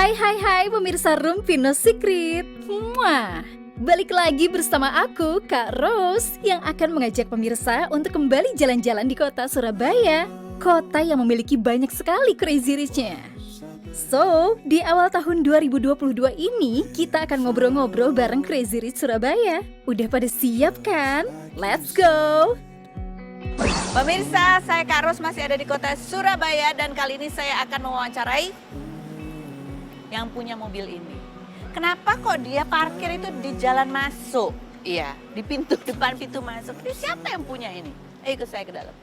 Hai pemirsa Rumpino Secret. Balik lagi bersama aku, Kak Rose, yang akan mengajak pemirsa untuk kembali jalan-jalan di kota Surabaya, kota yang memiliki banyak sekali crazy rich-nya. So, di awal tahun 2022 ini, kita akan ngobrol-ngobrol bareng Crazy Rich Surabaya. Udah pada siap kan? Let's go! Pemirsa, saya Kak Ros masih ada di kota Surabaya dan kali ini saya akan mewawancarai yang punya mobil ini. Kenapa kok dia parkir itu di jalan masuk? Iya, di pintu depan pintu masuk. Ini siapa yang punya ini? Ayo ikut saya ke dalam.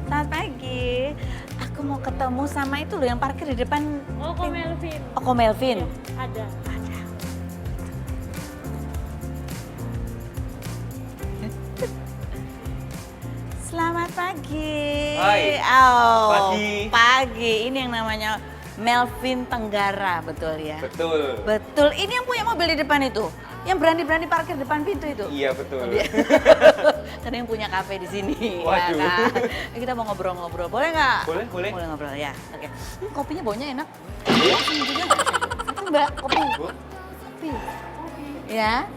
Selamat pagi. Aku mau ketemu sama itu loh yang parkir di depan. Oh, Ko Melvin. Oh, Ko Melvin. Ada. Selamat pagi. Hai. Oh, Pagi. Pagi. Ini yang namanya Melvin Tenggara, betul ya? Betul. Betul. Ini yang punya mobil di depan itu. Yang berani-berani parkir depan pintu itu. Iya betul. Karena yang punya kafe di sini. Waduh. Ya kan? Kita mau ngobrol-ngobrol. Boleh nggak? Boleh, boleh. Boleh ngobrol ya. Oke. Kopinya baunya enak. Ini juga nggak? Satu Mbak, kopi. Kopi. Ya.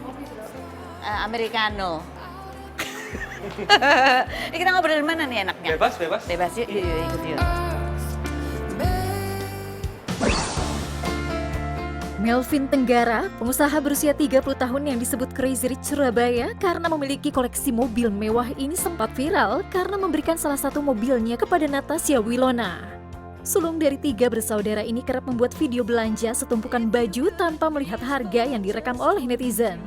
Americano. Ini kita ngobrol dari mana nih enaknya? Bebas, bebas. Bebas yuk, yuk, ikut yuk. Melvin Tenggara, pengusaha berusia 30 tahun yang disebut Crazy Rich Surabaya karena memiliki koleksi mobil mewah ini sempat viral karena memberikan salah satu mobilnya kepada Natasha Wilona. Sulung dari 3 bersaudara ini kerap membuat video belanja setumpukan baju tanpa melihat harga yang direkam oleh netizen.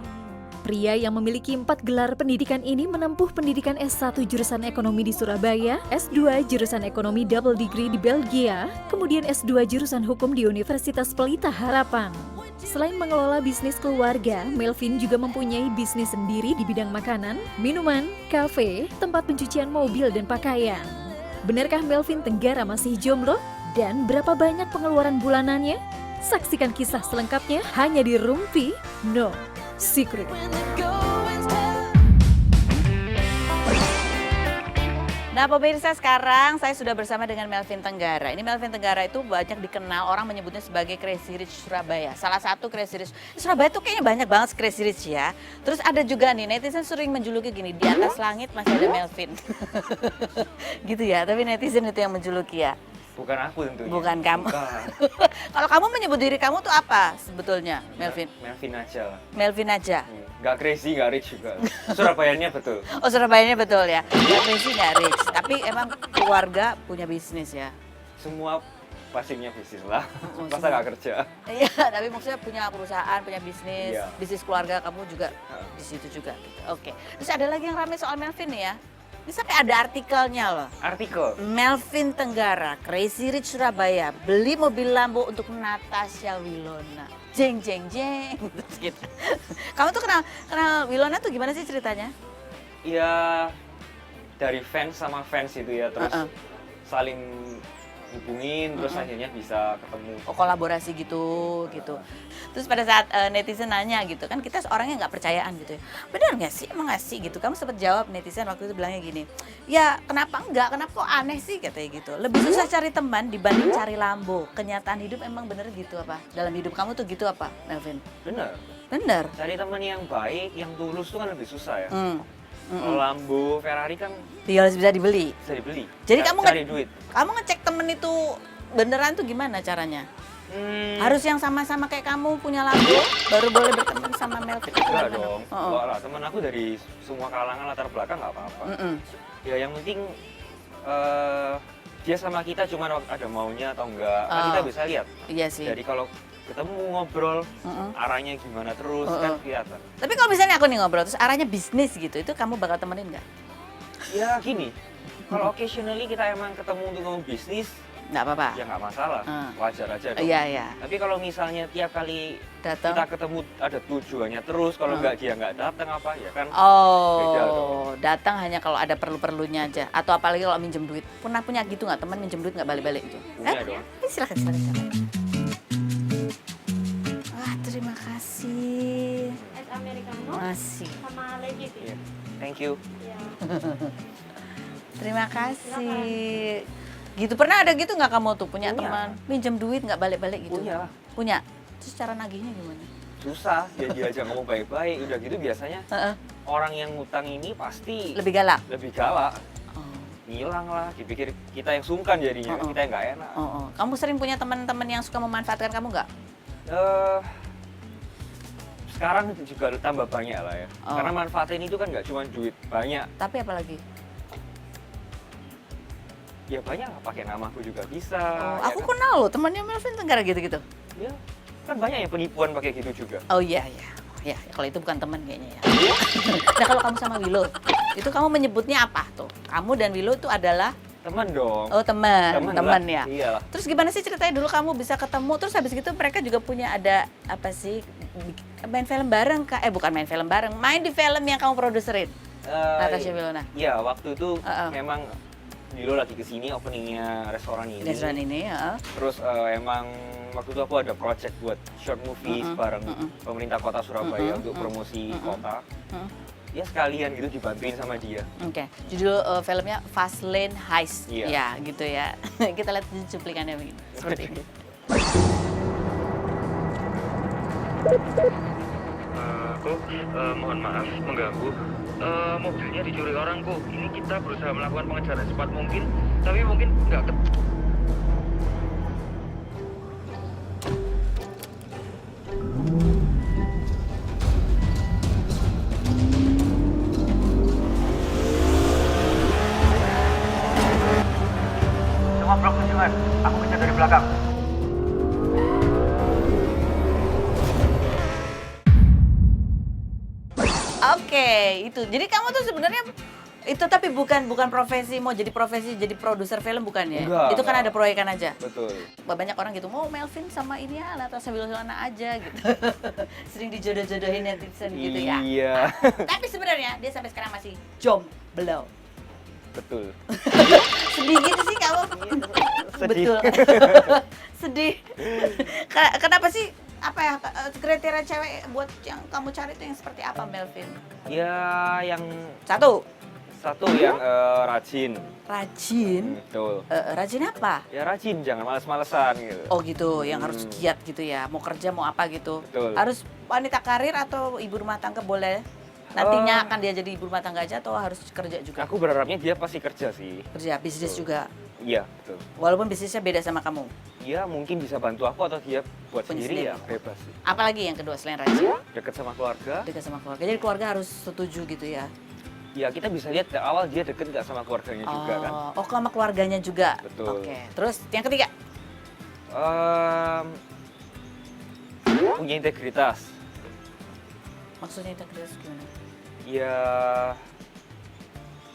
Pria yang memiliki 4 gelar pendidikan ini menempuh pendidikan S1 jurusan ekonomi di Surabaya, S2 jurusan ekonomi double degree di Belgia, kemudian S2 jurusan hukum di Universitas Pelita Harapan. Selain mengelola bisnis keluarga, Melvin juga mempunyai bisnis sendiri di bidang makanan, minuman, kafe, tempat pencucian mobil dan pakaian. Benarkah Melvin Tenggara masih jomblo? Dan berapa banyak pengeluaran bulanannya? Saksikan kisah selengkapnya hanya di Rumpi No Secret. Nah pemirsa, sekarang saya sudah bersama dengan Melvin Tenggara. Ini Melvin Tenggara itu banyak dikenal, orang menyebutnya sebagai Crazy Rich Surabaya. Salah satu Crazy Rich. Surabaya tuh kayaknya banyak banget Crazy Rich ya. Terus ada juga nih, netizen sering menjuluki gini, di atas langit masih ada Melvin. Gitu ya, tapi netizen itu yang menjuluki ya. Bukan aku tentunya. Bukan kamu. Bukan. Kalau kamu menyebut diri kamu tuh apa sebetulnya, Melvin? Melvin aja lah. Melvin aja. Gak crazy, gak rich juga. Surabayanya betul. Oh, Surabayanya betul ya. Nggak crazy, nggak rich. Tapi emang keluarga punya bisnis ya. Semua pastinya bisnis lah. Masa gak kerja? Iya, tapi maksudnya punya perusahaan, punya bisnis, Iya. bisnis keluarga kamu juga di situ juga. Gitu. Oke. Terus ada lagi yang ramai soal Melvin nih ya. Ini sampai ada artikelnya loh. Artikel. Melvin Tenggara, Crazy Rich Surabaya, beli mobil Lambo untuk Natasha Wilona. Jeng jeng jeng. Terus gitu. Kamu tuh kenal Wilona tuh gimana sih ceritanya? Ya dari fans sama fans itu ya. Terus saling hubungin, terus akhirnya bisa ketemu. Oh, kolaborasi gitu. Terus pada saat netizen nanya gitu kan, kita orangnya nggak percayaan gitu ya. Benar nggak sih, emang nggak sih gitu? Kamu sempat jawab netizen waktu itu bilangnya gini, ya kenapa enggak, kenapa kok aneh sih katanya gitu. Lebih susah cari teman dibanding cari Lambo. Kenyataan hidup emang bener gitu apa? Dalam hidup kamu tuh gitu apa, Melvin? Bener. Bener. Cari teman yang baik, yang tulus tuh kan lebih susah ya. Kalau Lambo, Ferrari kan Dia harus bisa dibeli. bisa dibeli. Jadi kamu cari duit. kamu ngecek temen itu beneran tuh gimana caranya? Harus yang sama-sama kayak kamu punya Lambo baru boleh berteman sama Melvin? Enggak dong, Oh. enggak lah. Temen aku dari semua kalangan latar belakang nggak apa-apa. Ya yang penting dia sama kita cuma ada maunya atau enggak. Kan kita bisa lihat. Iya sih. Jadi kalau ketemu ngobrol, arahnya gimana terus kan kelihatan. Tapi kalau misalnya aku nih ngobrol terus arahnya bisnis gitu, itu kamu bakal temenin nggak? Ya gini, kalau occasionally kita emang ketemu untuk ngomong bisnis, Nggak apa-apa. ya nggak masalah, wajar aja dong. Iya. Tapi kalau misalnya tiap kali Datang. kita ketemu ada tujuannya terus, kalau nggak dia nggak datang apa ya kan? Beda dong. Oh, datang hanya kalau ada perlu-perlunya aja. Atau apalagi kalau minjem duit. Pernah punya gitu nggak, teman minjem duit nggak balik-balik gitu? Punya dong. Silakan. Wah, terima kasih. Es Americano Masih. sama legit Iya. ya. Thank you. Iya. Terima kasih. Gitu, pernah ada gitu nggak kamu tuh punya Punya. teman minjem duit nggak balik-balik gitu? Punya lah. Punya. Terus cara nagihnya gimana? Susah, dia diajak ngomong baik-baik, udah gitu biasanya Heeh. orang yang ngutang ini pasti Lebih galak. lebih galak. Oh. Ngilang lah, dipikir kita yang sungkan jadinya, Oh, oh. kita yang nggak enak. Oh, oh. Kamu sering punya teman-teman yang suka memanfaatkan kamu nggak? Eh, sekarang juga tambah banyak lah ya. Oh. Karena manfaatin itu kan nggak cuma duit, banyak. Tapi apa lagi? Ya banyak lah, pakai namaku juga bisa. Oh, ya aku kan? kenal loh temannya Melvin Tenggara gitu-gitu. Ya, kan banyak yang penipuan pakai gitu juga. Oh iya iya. Ya, kalau itu bukan teman kayaknya ya. Nah, kalau kamu sama Willow, itu kamu menyebutnya apa tuh? Kamu dan Willow itu adalah Teman dong. oh teman lah. ya. Iyalah. Terus gimana sih ceritanya dulu kamu bisa ketemu, terus habis gitu mereka juga punya ada apa sih, main film bareng kak? Bukan main film bareng, main di film yang kamu produserin, Natasha Wilona. Iya, waktu itu Uh-uh. memang Dilo lagi kesini openingnya restoran ini. Restoran ini, ya. Terus emang waktu itu aku ada project buat short movie bareng pemerintah kota Surabaya untuk promosi kota. Ya sekalian gitu dibantuin sama dia. Oke, judul filmnya Fast Lane Heist, Iya. ya gitu ya. Kita lihat cuplikannya begini, seperti ini. Mohon maaf mengganggu. Mobilnya dicuri orang kok. Ini kita berusaha melakukan pengejaran secepat mungkin, tapi mungkin nggak Semua blok tujuan, aku kejar dari belakang. Oke, itu. Jadi kamu tuh sebenarnya itu tapi bukan profesi, mau jadi profesi jadi produser film bukan ya? Enggak, Itu kan enggak. ada proyekan aja. Betul. Banyak orang gitu, mau Melvin sama ini ya, Natasha Wilona aja gitu. Sering dijodoh-jodohin netizen gitu ya. Iya. Tapi sebenarnya dia sampai sekarang masih jomblo. Betul. Sedih gitu sih kamu. Sedih. Betul. Sedih. Kenapa sih? Apa ya kriteria cewek buat yang kamu cari itu yang seperti apa, Melvin? Ya yang Satu, yang rajin. rajin. Betul. Rajin apa? Ya rajin, jangan males-malesan gitu. Oh gitu, yang harus giat gitu ya. Mau kerja mau apa gitu. Betul. Harus wanita karir atau ibu rumah tangga boleh? Nantinya akan dia jadi ibu rumah tangga aja atau harus kerja juga? Aku berharapnya dia pasti kerja sih. Kerja, bisnis Betul. juga. Iya, betul. Walaupun bisnisnya beda sama kamu. Dia mungkin bisa bantu aku atau dia buat Punya sendiri sendiri. ya bebas sih. Apalagi yang kedua selain rajin? Deket sama keluarga. Dekat sama keluarga. Jadi keluarga harus setuju gitu ya. Ya kita bisa lihat dari awal dia deket nggak sama keluarganya juga kan. Oh, sama keluarganya juga. Betul. Oke. Terus yang ketiga? Punya integritas. Maksudnya integritas gimana? Ya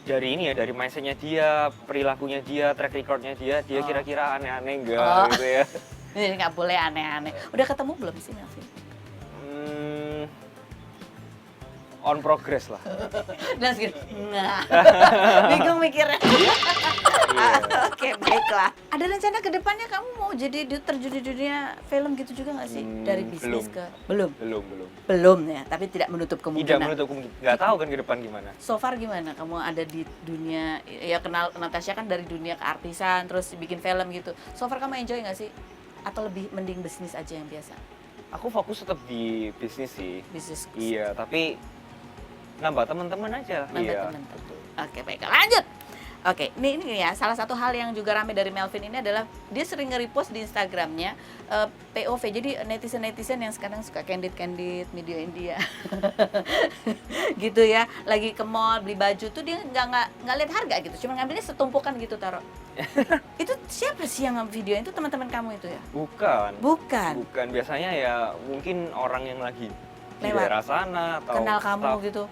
dari ini ya, dari mindsetnya dia, perilakunya dia, track recordnya dia kira-kira aneh-aneh enggak Oh. gitu ya. Ini nggak boleh aneh-aneh. Udah ketemu belum sih Melvin? On progress lah. Dan segitu, nah, bingung mikirnya. Oke, baiklah. Ada rencana ke depannya kamu mau jadi terjun di dunia film gitu juga nggak sih? Dari bisnis belum. ke belum, Belum. ya. Tapi tidak menutup Tidak kemungkinan. menutup kemungkinan. Nggak tahu kan ke depan gimana. So far gimana? Kamu ada di dunia, ya kenal Natasha kan dari dunia keartisan, terus bikin film gitu. So far kamu enjoy nggak sih? Atau lebih mending bisnis aja yang biasa? Aku fokus tetap di bisnis sih. Bisnis. Iya, tapi nambah teman-teman aja. Nambah Iya. teman. Oke, baik. Lanjut. Oke, ini ya salah satu hal yang juga rame dari Melvin ini adalah dia sering nge-repost di Instagramnya POV. Jadi netizen-netizen yang sekarang suka candid media India, gitu ya. Lagi ke mall beli baju tuh dia nggak lihat harga gitu, cuma ngambilnya setumpukan gitu taruh. Itu siapa sih yang video itu teman-teman kamu itu ya? Bukan. Bukan. Bukan, biasanya ya mungkin orang yang lagi di Lewat. daerah sana atau Kenal kamu staff. gitu.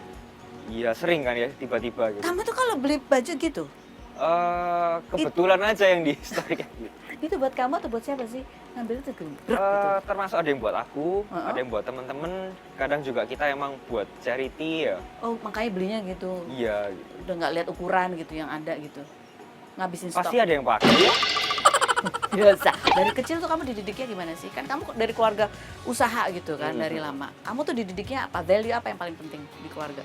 Iya, sering kan ya tiba-tiba gitu. Kamu tuh kalau beli baju gitu, Kebetulan aja yang di story kayak gitu. itu buat kamu atau buat siapa sih? Ngambil itu gitu. Termasuk ada yang buat aku, Uh-uh. ada yang buat temen-temen. Kadang juga kita emang buat charity ya. Oh, makanya belinya gitu. Iya gitu. Udah nggak lihat ukuran gitu yang ada gitu. Ngabisin stok. Pasti ada yang pakai. Biasa. Dari kecil tuh kamu dididiknya gimana sih? Kan kamu dari keluarga usaha gitu kan dari lama. Kamu tuh dididiknya apa? Value apa yang paling penting di keluarga?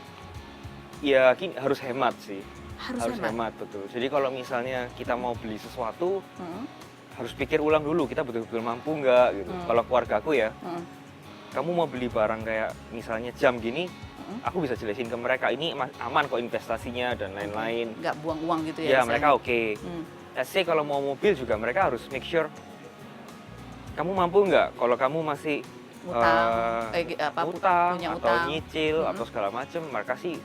Ya harus hemat sih. Harus hemat. betul. Jadi kalau misalnya kita mau beli sesuatu, Hmm. harus pikir ulang dulu kita betul-betul mampu nggak gitu. Kalau keluarga aku ya, Hmm. kamu mau beli barang kayak misalnya jam gini, aku bisa jelasin ke mereka ini aman kok investasinya dan lain-lain. Nggak buang uang gitu Ya ya? mereka oke. Hmm. Let's say kalau mau mobil juga mereka harus make sure kamu mampu nggak. Kalau kamu masih Utang, utang punya atau utang. nyicil atau segala macem, mereka sih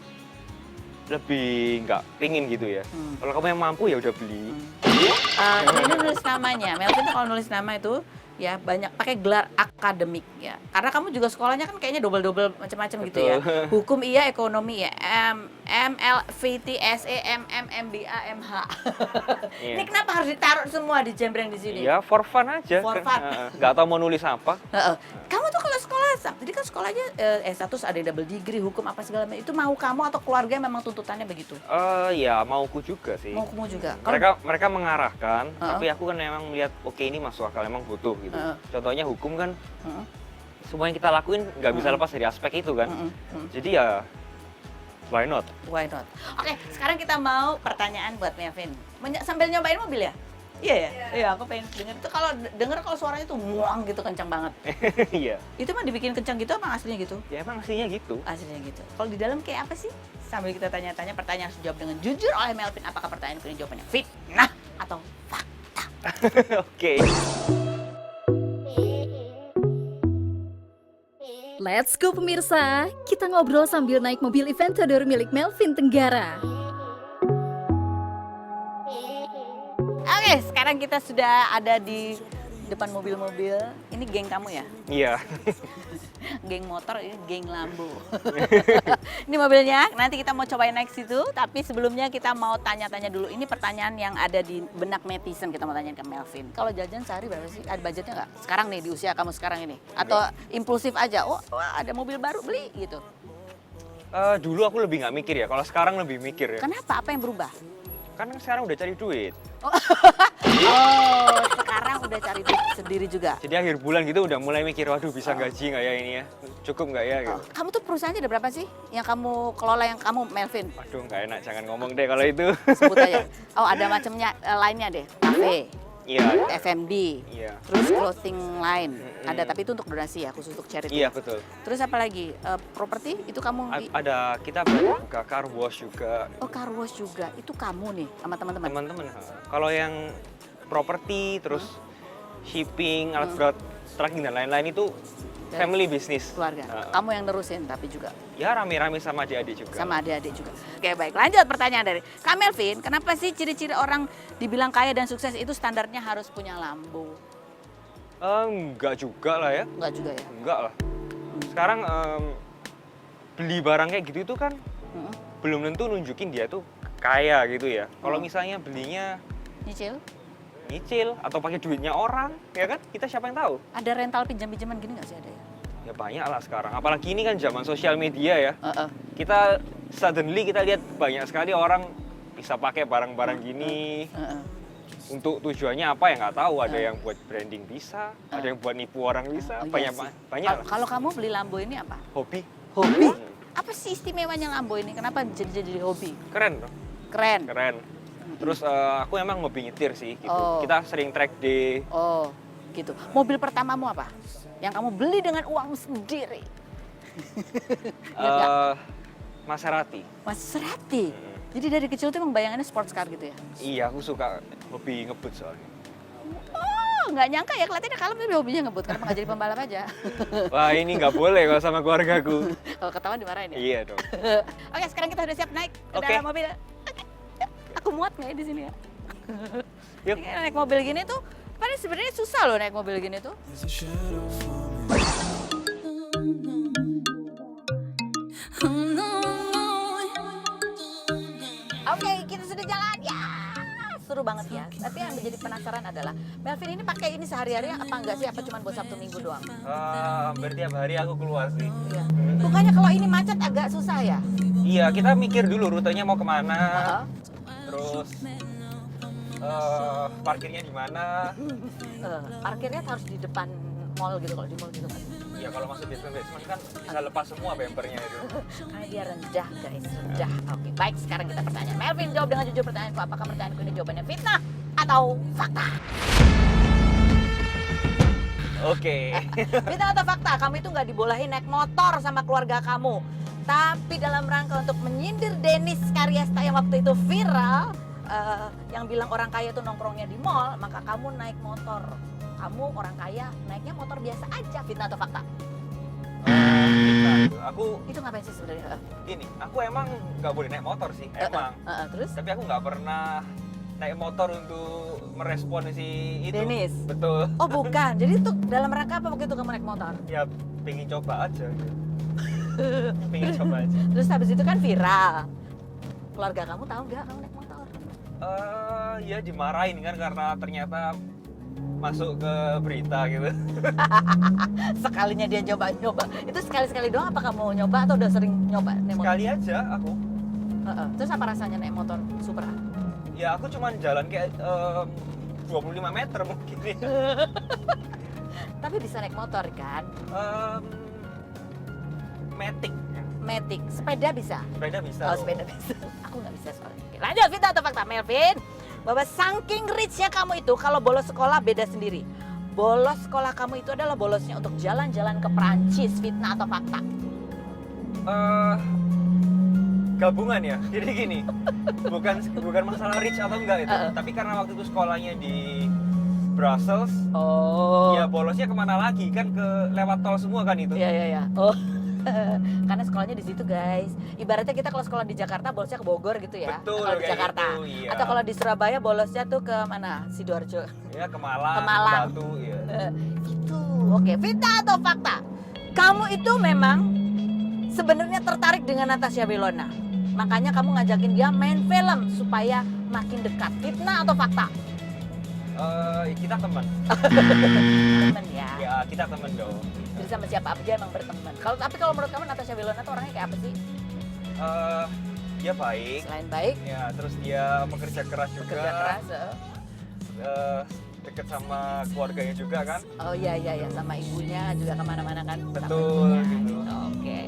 lebih nggak pingin gitu ya. Kalau kamu yang mampu ya udah beli. Ini nulis namanya. Melvin tuh kalau nulis nama itu ya banyak pakai gelar akademik ya. Karena kamu juga sekolahnya kan kayaknya double-double macam-macam gitu ya. Hukum iya, ekonomi ya. MLVT, SEMM, MBA, MH. Iya. Ini kenapa harus ditaruh semua di jembreng di sini? Ya for fun aja. For kan, fun. nggak tahu mau nulis apa. Heeh. Kamu tuh kalau sekolah, jadi kan sekolahnya S1 ada double degree, hukum apa segala macam. Itu mau kamu atau keluarga memang tuntutannya begitu? Ya mauku juga sih. Mau kamu juga? Kalau Mereka mengarahkan, tapi aku kan memang melihat oke ini masuk akal, emang butuh gitu. Contohnya hukum kan, semua yang kita lakuin nggak bisa lepas dari aspek itu kan. Jadi ya why not? why not? Oke, sekarang kita mau pertanyaan buat Melvin. Sambil nyobain mobil ya? Iya ya? Iya, aku pengen denger itu kalau suaranya tuh muang gitu kencang banget. Iya. Itu mah dibikin kencang gitu apa aslinya gitu? Ya emang aslinya gitu. Aslinya gitu. Kalau di dalam kayak apa sih? Sambil kita tanya-tanya, pertanyaan harus dijawab dengan jujur oleh Melvin. Apakah pertanyaan ini jawabannya fitnah atau fakta? Oke. Let's go pemirsa, kita ngobrol sambil naik mobil Aventador milik Melvin Tenggara. Oke, sekarang kita sudah ada di depan mobil-mobil. Ini geng kamu ya? Iya. Geng motor, ini geng Lambo. Ini mobilnya, nanti kita mau cobain naik situ. Tapi sebelumnya kita mau tanya-tanya dulu. Ini pertanyaan yang ada di benak netizen, kita mau tanyain ke Melvin. Kalau jajan sehari berapa sih? Ada budgetnya nggak? Sekarang nih, di usia kamu sekarang ini. Atau impulsif aja, oh wah, ada mobil baru, beli gitu. Dulu aku lebih nggak mikir ya, kalau sekarang lebih mikir ya. Kenapa? Apa yang berubah? Kan sekarang udah cari duit. Oh, sekarang udah cari duit sendiri juga. Jadi akhir bulan gitu udah mulai mikir, waduh bisa gaji nggak ya ini ya? Cukup nggak ya gitu. Kamu tuh perusahaannya ada berapa sih? Yang kamu kelola, yang kamu Melvin? Waduh nggak enak, jangan ngomong deh kalau itu. Sebut aja. Oh, ada macamnya lainnya deh. Cafe, Iya. F&B, Iya. terus clothing line. Ada, tapi itu untuk donasi ya, khusus untuk charity. Iya betul. Terus apa lagi? Properti itu kamu Ada kita buka car wash juga. Oh, car wash juga. Itu kamu nih sama teman-teman. Teman-teman. Kalau yang properti terus shipping, alat berat, trucking dan lain-lain itu Dari family business. Keluarga. Kamu yang nerusin tapi juga Ya rame-rame sama adik-adik juga. sama adik-adik juga. Oke, baik. Lanjut pertanyaan dari Kak Melvin. Kenapa sih ciri-ciri orang dibilang kaya dan sukses itu standarnya harus punya Lambo? Enggak juga lah ya. Enggak juga ya? Enggak lah. Sekarang beli barang kayak gitu itu kan belum tentu nunjukin dia tuh kaya gitu ya. Kalau misalnya belinya nyicil atau pakai duitnya orang, ya kan? Kita siapa yang tahu? Ada rental pinjam-pinjaman gini nggak sih, ada ya? Ya banyak lah sekarang. Apalagi ini kan zaman sosial media ya. Kita suddenly kita lihat banyak sekali orang bisa pakai barang-barang gini. Untuk tujuannya apa ya nggak tahu. Ada yang buat branding bisa, ada yang buat nipu orang bisa. Banyak lah. Kalau kamu beli Lambo ini apa? Hobi. Hobi? Apa sih istimewanya Lambo ini? Kenapa jadi hobi? Keren loh. Keren. Terus aku emang hobi nyetir sih gitu. Oh. Kita sering track day. Oh, gitu. Mobil pertamamu apa? Yang kamu beli dengan uang sendiri? Maserati. Maserati. Jadi dari kecil tuh emang bayangannya sports car gitu ya? Iya, aku suka hobi ngebut soalnya. Oh, nggak nyangka ya, kelihatannya kalem tapi hobinya ngebut. Kenapa nggak jadi pembalap aja? Wah, ini nggak boleh kalau sama keluargaku. Kalau ketahuan dimarahin ya? Iya dong. Oke, sekarang kita udah siap naik ke Oke. dalam mobil. Oke. Yuk, aku muat nggak ya di sini ya? Yuk. Ini naik mobil gini tuh, padahal sebenarnya susah loh naik mobil gini tuh. Oke, kita sudah jalan ya. Seru banget ya. Tapi yang menjadi penasaran adalah Melvin ini pakai ini sehari-hari apa enggak sih? Apa cuma buat Sabtu Minggu doang? Hampir tiap hari aku keluar sih. Iya. Bukannya kalau ini macet agak susah ya? Iya, kita mikir dulu rutenya mau kemana. Terus parkirnya di mana. Parkirnya harus di depan mall gitu, kalau di mall gitu kan. Ya kalau masuk basement kan bisa lepas semua bempernya itu. Karena dia rendah guys, rendah. Oke, baik, sekarang kita bertanya. Melvin, jawab dengan jujur pertanyaanku. Apakah pertanyaanku ini jawabannya fitnah atau fakta? Oke. Fitnah atau fakta? Kamu itu nggak dibolehin naik motor sama keluarga kamu. Tapi dalam rangka untuk menyindir Dennis Karyasta yang waktu itu viral, yang bilang orang kaya itu nongkrongnya di mall, maka kamu naik motor. Kamu orang kaya naiknya motor biasa aja. Fitnah atau fakta? Fitnah itu. Aku Itu ngapain sih sebenarnya? gini, aku emang nggak boleh naik motor sih, emang. Terus? Tapi aku nggak pernah naik motor untuk merespon si itu. Dennis? Betul. Oh bukan, jadi itu dalam rangka apa waktu itu kamu naik motor? Ya pengen coba aja. Pengen coba aja. Terus habis itu kan viral. Keluarga kamu tahu nggak kamu naik motor? Ya dimarahin kan karena ternyata masuk ke berita gitu. Sekalinya dia nyoba-nyoba. Itu sekali-sekali doang apa kamu nyoba atau udah sering nyoba naik motor? Sekali aja aku. Terus apa rasanya naik motor Supra? Ya aku cuman jalan kayak 25 meter mungkin ya. Tapi bisa naik motor kan? Matic. Matic, sepeda bisa? Sepeda bisa. Oh, sepeda bisa. Aku nggak bisa soalnya. Oke, lanjut, fitnah atau fakta, Melvin? Bahwa saking rich-nya kamu itu, kalau bolos sekolah beda sendiri. Bolos sekolah kamu itu adalah bolosnya untuk jalan-jalan ke Perancis, fitnah atau fakta? Gabungan ya. Jadi gini, bukan masalah rich atau enggak itu, tapi karena waktu itu sekolahnya di Brussels, Oh. ya bolosnya kemana lagi kan lewat tol semua kan itu. Iya. Oh. Karena sekolahnya di situ guys. Ibaratnya kita kalau sekolah di Jakarta bolosnya ke Bogor gitu ya. Betul, Kalau di kayak Jakarta. gitu, iya. Atau kalau di Surabaya bolosnya tuh ke mana? Sidoarjo. Ya ke Malang, Ke Malang. Batu, ya. Itu. Oke, fitnah atau fakta? Kamu itu memang sebenarnya tertarik dengan Natasha Wilona. Makanya kamu ngajakin dia main film supaya makin dekat. Fitnah atau fakta? Kita teman. Temen ya. Ya kita teman dong. Jadi sama siapa aja emang berteman. Tapi kalau menurut kamu Natasha Wilona tuh orangnya kayak apa sih? Dia baik. Selain baik, Ya terus dia pekerja keras juga. kerja keras. Deket sama keluarganya juga kan. Oh iya sama ibunya juga kemana-mana kan. sama Betul, ibunya. gitu. Oke.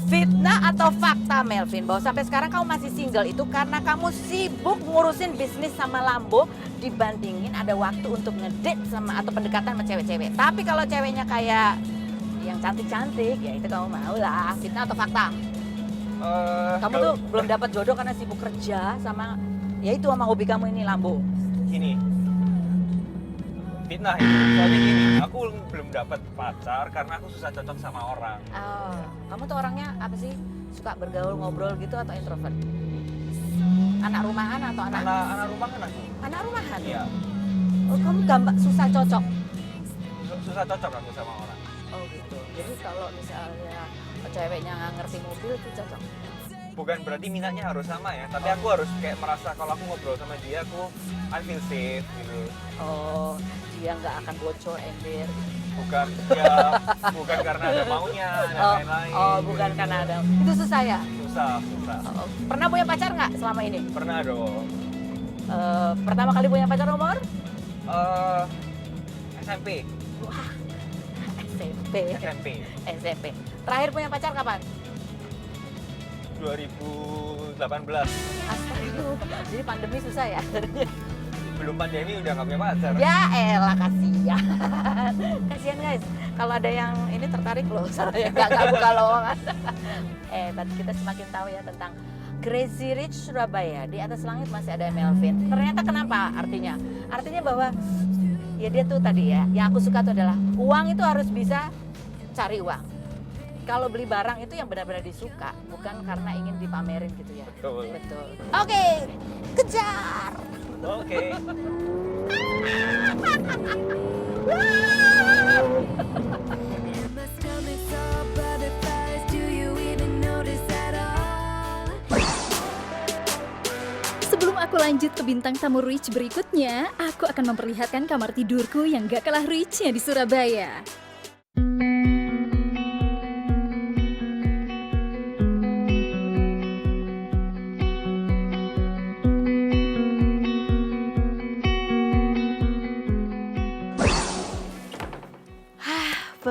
Fitnah atau fakta Melvin bahwa sampai sekarang kamu masih single itu karena kamu sibuk ngurusin bisnis sama Lambo dibandingin ada waktu untuk ngedate sama atau pendekatan sama cewek-cewek. Tapi kalau ceweknya kayak yang cantik-cantik ya itu kamu mau lah. Fitnah atau fakta? Kamu tuh belum dapat jodoh karena sibuk kerja sama ya itu sama hobi kamu ini Lambo. Gini. Fitnah itu. Soalnya gini, aku belum dapat pacar karena aku susah cocok sama orang. Oh, kamu tuh orangnya apa sih? Suka bergaul ngobrol gitu atau introvert? Anak rumahan atau anak Rumahan aku. anak rumahan? Iya. Oh, kamu susah cocok. Susah cocok aku sama orang. Oh gitu. Jadi kalau misalnya ceweknya nggak ngerti mobil itu cocok. Bukan berarti minatnya harus sama ya, tapi aku harus kayak merasa kalau aku ngobrol sama dia, I feel safe gitu. Oh, dia nggak akan bocor ember. Bukan bukan karena ada maunya dan lain-lain. Oh, bukan karena ada. Itu susah ya? Susah. Oh, pernah punya pacar nggak selama ini? Pernah dong. Pertama kali punya pacar umur? SMP. Wah, SMP. Terakhir punya pacar kapan? 2018. Astagfirullah. Jadi pandemi susah ya? Belum pandemi udah nggak punya pacar. Ya elah kasihan. Kasihan guys. Kalau ada yang ini tertarik loh, saya nggak buka lowongan. Berarti kita semakin tahu ya tentang Crazy Rich Surabaya. Di atas langit masih ada Melvin. Ternyata kenapa artinya? Artinya bahwa ya dia tuh tadi ya, yang aku suka tuh adalah uang itu harus bisa cari uang. Kalau beli barang itu yang benar-benar disuka, bukan karena ingin dipamerin gitu ya. Betul. Oke, kejar. Oke. Sebelum aku lanjut ke bintang tamu rich berikutnya, aku akan memperlihatkan kamar tidurku yang gak kalah richnya di Surabaya.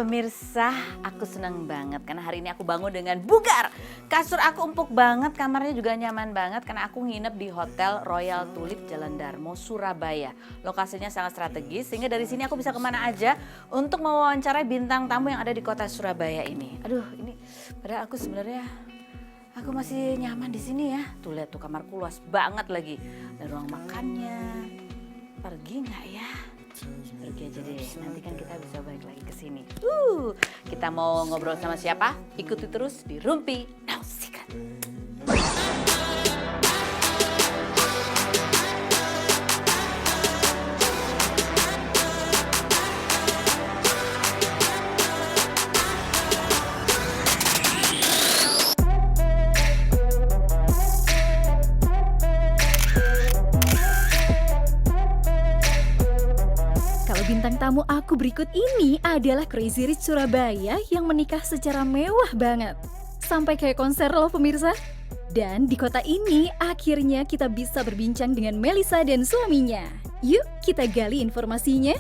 Pemirsa, aku senang banget karena hari ini aku bangun dengan bugar. Kasur aku empuk banget, kamarnya juga nyaman banget karena aku nginep di Hotel Royal Tulip Jalan Darmo, Surabaya. Lokasinya sangat strategis sehingga dari sini aku bisa kemana aja untuk mewawancarai bintang tamu yang ada di kota Surabaya ini. Aduh, ini padahal aku sebenarnya aku masih nyaman di sini ya. Tuh lihat tuh kamarku luas banget lagi. Ada ruang makannya. Pergi nggak ya? Pergi aja deh, nanti kan kita bisa balik lagi ke sini. Kita mau ngobrol sama siapa? Ikuti terus di Rumpi Nausikan. Bintang tamu aku berikut ini adalah Crazy Rich Surabaya yang menikah secara mewah banget. Sampai kayak konser loh pemirsa. Dan di kota ini akhirnya kita bisa berbincang dengan Melisa dan suaminya. Yuk kita gali informasinya.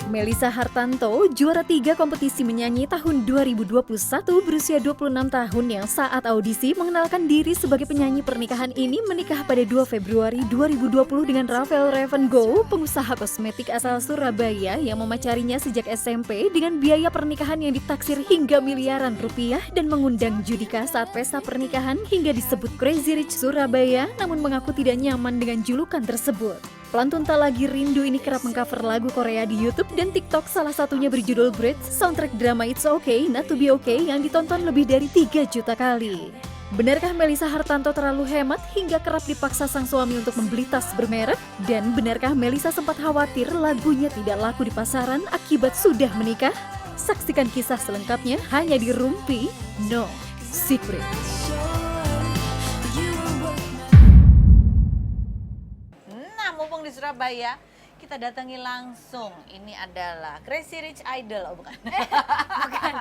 Melisa Hartanto, juara 3 kompetisi menyanyi tahun 2021 berusia 26 tahun yang saat audisi mengenalkan diri sebagai penyanyi pernikahan ini menikah pada 2 Februari 2020 dengan Rafael Revengo, pengusaha kosmetik asal Surabaya yang memacarinya sejak SMP dengan biaya pernikahan yang ditaksir hingga miliaran rupiah dan mengundang Judika saat pesta pernikahan hingga disebut Crazy Rich Surabaya namun mengaku tidak nyaman dengan julukan tersebut. Pelantun Tak Lagi Rindu ini kerap mengcover lagu Korea di YouTube dan TikTok, salah satunya berjudul Bridge, soundtrack drama It's Okay Not to Be Okay yang ditonton lebih dari 3 juta kali. Benarkah Melisa Hartanto terlalu hemat hingga kerap dipaksa sang suami untuk membeli tas bermerek? Dan benarkah Melisa sempat khawatir lagunya tidak laku di pasaran akibat sudah menikah? Saksikan kisah selengkapnya hanya di Rumpi No Secret. Mumpung di Surabaya, kita datangi langsung. Ini adalah Crazy Rich Idol, oh bukan? Bukan.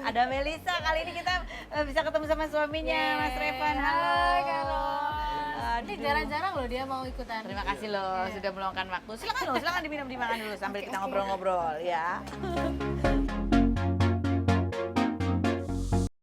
Ada Melisa, kali ini kita bisa ketemu sama suaminya, Mas Revan. Halo. Ini jarang-jarang loh dia mau ikutan. Terima kasih loh sudah meluangkan waktu. Silakan diminum dimakan dulu sambil kita ngobrol-ngobrol ya.